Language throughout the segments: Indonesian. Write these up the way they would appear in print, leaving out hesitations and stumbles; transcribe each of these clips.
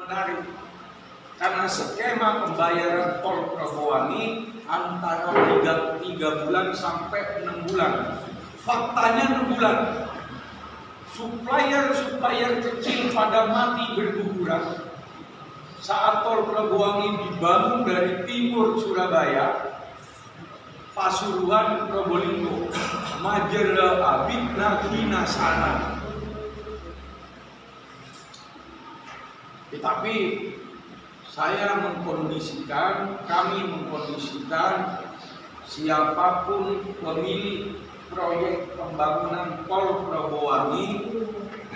menarik. Karena skema pembayaran tol Probowangi antara 3 bulan sampai 6 bulan. Faktanya 6 bulan. Supplier kecil pada mati berguguran. Saat tol Probowangi dibangun dari timur Surabaya, Pasuruan, Probolinggo, Majera, Abid, Nagina, sana. Tetapi kami mengkondisikan siapapun pemilik proyek pembangunan tol Probowangi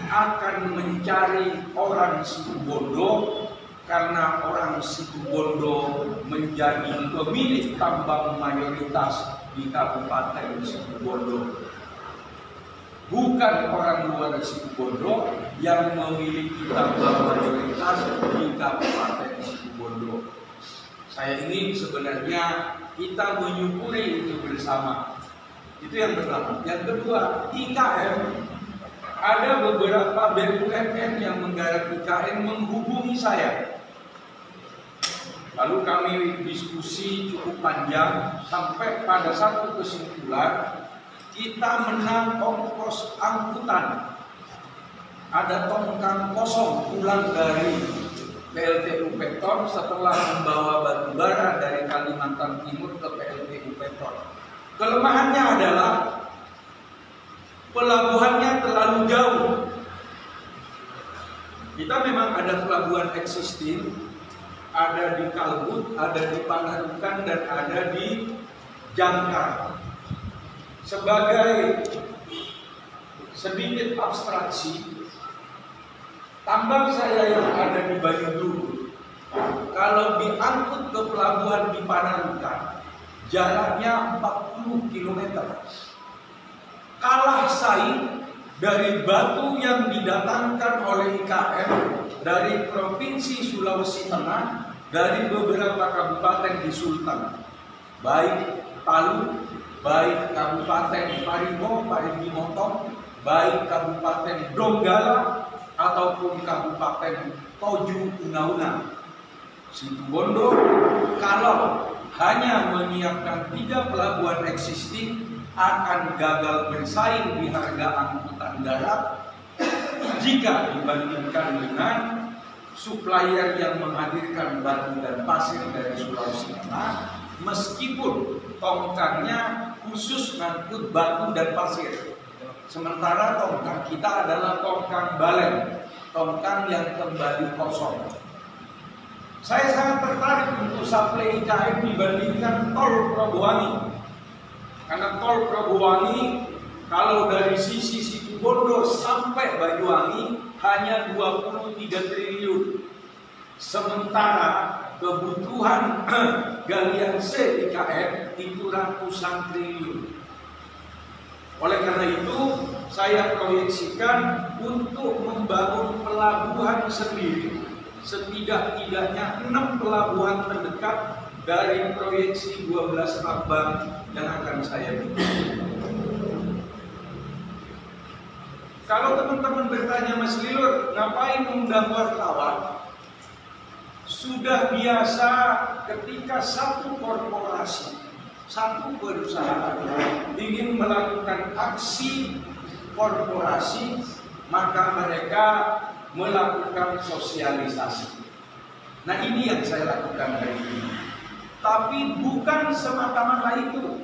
akan mencari orang Situbondo karena orang Situbondo menjadi pemilik tambang mayoritas di Kabupaten Situbondo. Bukan orang luar Situbondo yang memiliki tambang mayoritas di Kabupaten Situbondo. Saya ini sebenarnya kita menyukuri itu bersama. Itu yang pertama. Yang kedua, IKN. Ada beberapa BUMN yang menggarap IKN menghubungi saya. Lalu kami diskusi cukup panjang sampai pada satu kesimpulan. Kita menang ongkos angkutan. Ada tongkang kosong pulang dari PLTU Peton setelah membawa batu bara dari Kalimantan Timur ke PLTU Peton. Kelemahannya adalah pelabuhannya terlalu jauh. Kita memang ada pelabuhan existing, ada di Kalbut, ada di Pangarukan, dan ada di Jangkar. Sebagai sedikit abstraksi, tambang saya yang ada di Banyuduru, kalau diangkut ke pelabuhan di Pangarukan, jaraknya 40 km. Kalah saing dari batu yang didatangkan oleh IKN dari Provinsi Sulawesi Tengah, dari beberapa kabupaten di Sultan, baik Palu, baik Kabupaten Parigi Motong, baik Kabupaten Donggala, ataupun Kabupaten Toju Una-Una. Situbondo kalau hanya menyiapkan 3 pelabuhan existing akan gagal bersaing di harga angkutan darat jika dibandingkan dengan supplier yang menghadirkan batu dan pasir dari Sulawesi Tengah, meskipun tongkangnya khusus ngangkut batu dan pasir. Sementara tongkang kita adalah tongkang balen, tongkang yang kembali kosong. Saya sangat tertarik untuk supply IKN dibandingkan tol Probowangi. Karena tol Probowangi kalau dari sisi Situbondo sampai Banyuwangi hanya 23 triliun. Sementara kebutuhan galian C IKN itu ratusan triliun. Oleh karena itu, saya proyeksikan untuk membangun pelabuhan sendiri, setidak-tidaknya 6 pelabuhan terdekat dari proyeksi 12 tambang yang akan saya bikin. Kalau teman-teman bertanya, Mas Lilur, ngapain undang wartawan? Sudah biasa ketika satu korporasi, satu perusahaan ingin melakukan aksi korporasi, maka mereka melakukan sosialisasi. Nah, ini yang saya lakukan hari ini. Tapi bukan semata-mata itu.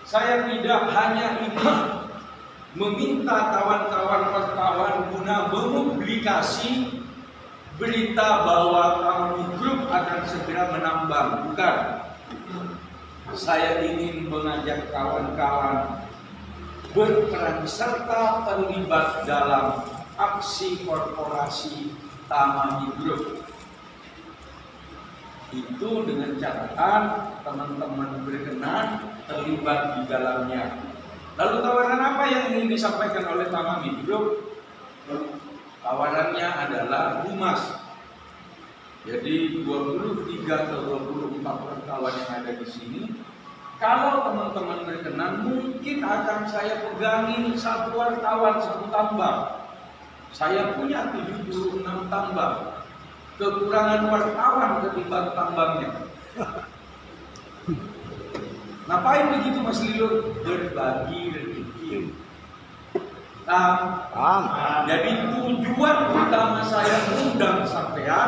Saya tidak hanya ingin meminta kawan-kawan wartawan guna mempublikasi berita bahwa Harmony Group akan segera menambang. Bukan. Saya ingin mengajak kawan-kawan berperan serta terlibat dalam aksi korporasi Harmony Group. Itu dengan catatan teman-teman berkenan terlibat di dalamnya. Lalu tawaran apa yang ingin disampaikan oleh Harmony Group? Tawarannya adalah humas. Jadi 23 atau 24 wartawan yang ada di sini, kalau teman-teman berkenan, mungkin akan saya pegangi satu wartawan, satu tambang. Saya punya 76 tambang. kekurangan wartawan ketimbang tambangnya. Ngapain begitu Mas Lilo? Berbagi rezeki. Jadi tujuan utama saya undang sampean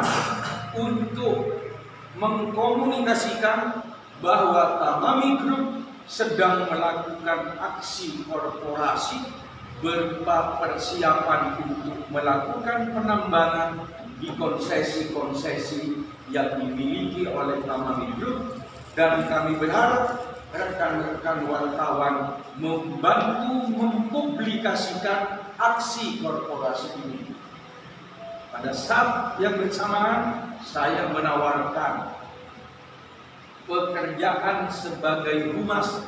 untuk mengkomunikasikan bahwa Tamami Group sedang melakukan aksi korporasi berupa persiapan untuk melakukan penambangan di konsesi-konsesi yang dimiliki oleh Tamami Group, dan kami berharap rekan-rekan wartawan membantu mempublikasikan aksi korporasi ini. Pada saat yang bersamaan saya menawarkan pekerjaan sebagai humas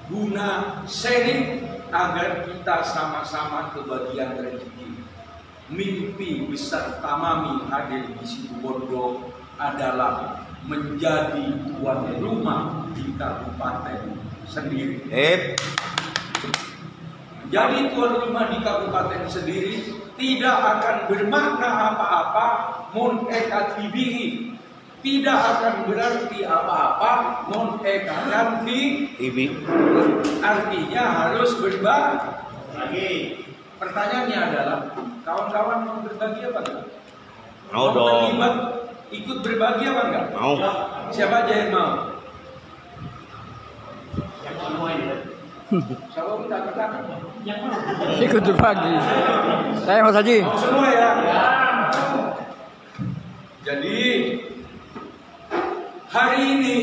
guna sharing agar kita sama-sama kebagian rezeki. Mimpi besar Tamami hadir di Situbondo adalah menjadi tuan rumah di kabupaten sendiri. Menjadi tuan rumah di kabupaten sendiri tidak akan bermakna apa-apa mun eka tibihi. Tidak akan berarti apa-apa mun eka ganti ibi. Artinya harus berbagi. Pertanyaannya adalah, kawan-kawan mau berbagi apa enggak? Mau dong. Terlibat ikut berbagi apa enggak? Mau. Siapa aja yang mau? Yang semua ini. Siapa minta katakan? Yang mau. Ikut berbagi. Saya Mas Haji. Mau semua ya? Jadi hari ini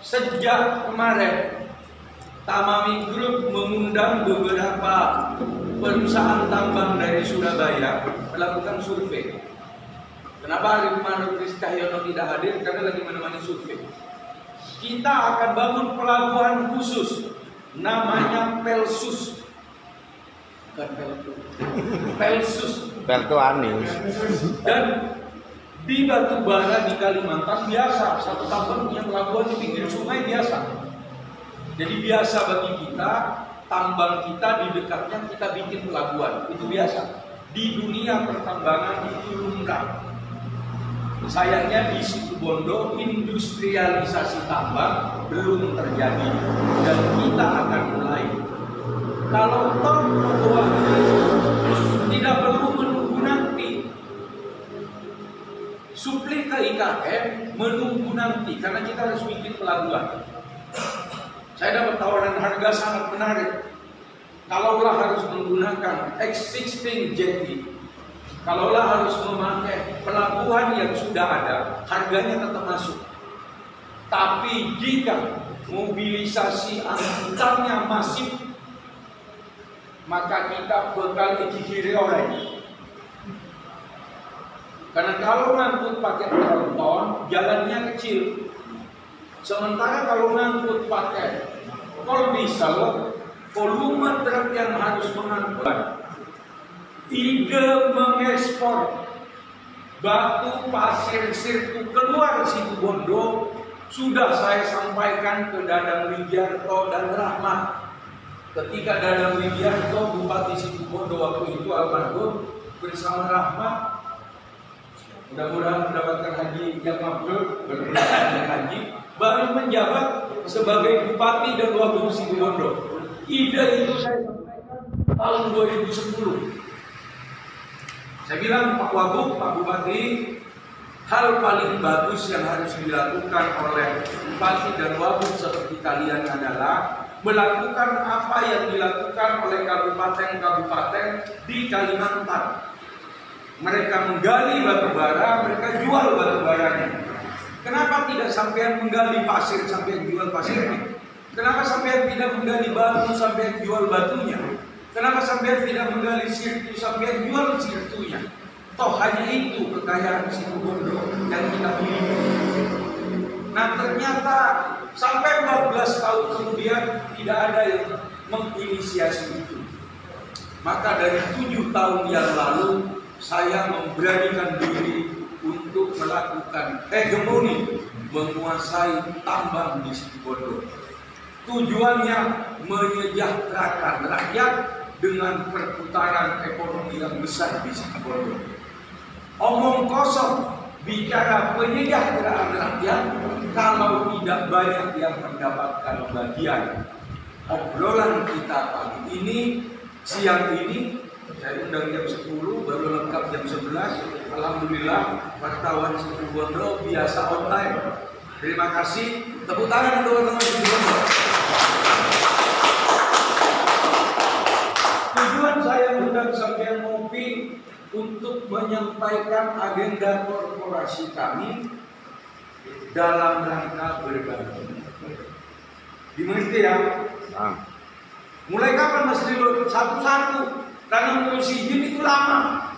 sejak kemarin Tamami Group mengundang beberapa perusahaan tambang dari Surabaya melakukan survei. Kenapa Rifman Cahyono tidak hadir? Karena lagi menemani survei. Kita akan bangun pelabuhan khusus, namanya Pelsus. Bukan Peltu. Pelsus. Peltu Anis. Dan di Batubara di Kalimantan biasa, satu tambang punya pelabuhan di pinggir sungai biasa. Jadi biasa bagi kita, tambang kita di dekatnya kita bikin pelabuhan, itu biasa. Di dunia pertambangan itu lumrah. Sayangnya di Situbondo industrialisasi tambang belum terjadi, dan kita akan mulai. Kalau toh tidak perlu menunggu nanti. Supli ke IKN menunggu nanti karena kita harus bikin pelabuhan. Saya dapat tawaran harga sangat menarik. Kalaulah harus menggunakan existing jetty, kalaulah harus memakai pelabuhan yang sudah ada, harganya tetap masuk. Tapi jika mobilisasi angkutannya masif, maka kita bakal dikiri orang. Karena kalau ngangkut pakai tronton, jalannya kecil. Sementara kalau ngangkut pakai kol diesel, volume truk yang harus mengangkut. Ide mengekspor batu pasir sirtu keluar Situbondo sudah saya sampaikan ke Dadang Widiarto dan Rahmat. Ketika Dadang Widiarto Bupati Situbondo waktu itu almarhum bersama Rahmat, mudah-mudahan mendapatkan haji yang mabrur, berkaitan haji, baru menjabat sebagai Bupati dan Wagub Situbondo. Ide itu saya sampaikan tahun 2010. Saya bilang, Pak Wagub, Pak Bupati, hal paling bagus yang harus dilakukan oleh Bupati dan Wagub seperti kalian adalah melakukan apa yang dilakukan oleh kabupaten-kabupaten di Kalimantan. Mereka menggali batubara, mereka jual batubaranya. Kenapa tidak sampean menggali pasir sampai jual pasirnya? Kenapa sampean tidak menggali batu sampai jual batunya? Kenapa sampean tidak menggali sirtu sampai jual sirtunya? Toh hanya itu kekayaan Situbondo yang kita miliki. Nah ternyata sampai 14 tahun kemudian tidak ada yang menginisiasi itu. Maka dari 7 tahun yang lalu saya memberanikan diri untuk melakukan hegemoni, menguasai tambang di Situbondo. Tujuannya menyejahterakan rakyat dengan perputaran ekonomi yang besar di Situbondo. Omong kosong bicara penyejahteraan rakyat kalau tidak banyak yang mendapatkan bagian. Obrolan kita pagi ini, siang ini, saya undang jam 10, baru lengkap jam 11. Alhamdulillah, wartawan Situ Bondo biasa on time. Terima kasih. Tepuk tangan untuk teman-teman Situ Bondo. Tujuan saya undang sampai ngopi untuk menyampaikan agenda korporasi kami dalam rangka berbagi. Dimengerti ya? Mulai kapan Mas Rilo? Satu-satu. Karena ngurus izin itu lama.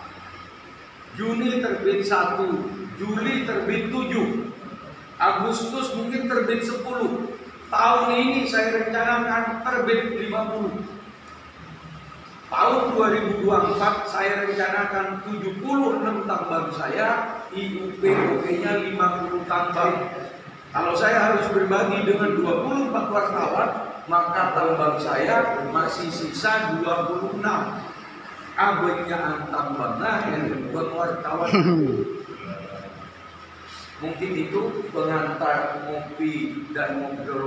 Juni terbit 1, Juli terbit 7, Agustus mungkin terbit 10. Tahun ini saya rencanakan terbit 50. Tahun 2024 saya rencanakan 76 tambang saya, IUP-nya 50 tambang. Kalau saya harus berbagi dengan 24 wartawan, maka tambang saya masih sisa 26. Abenya tambang yang buat wartawan. Mungkin itu pengantar ngopi dan ngobrol.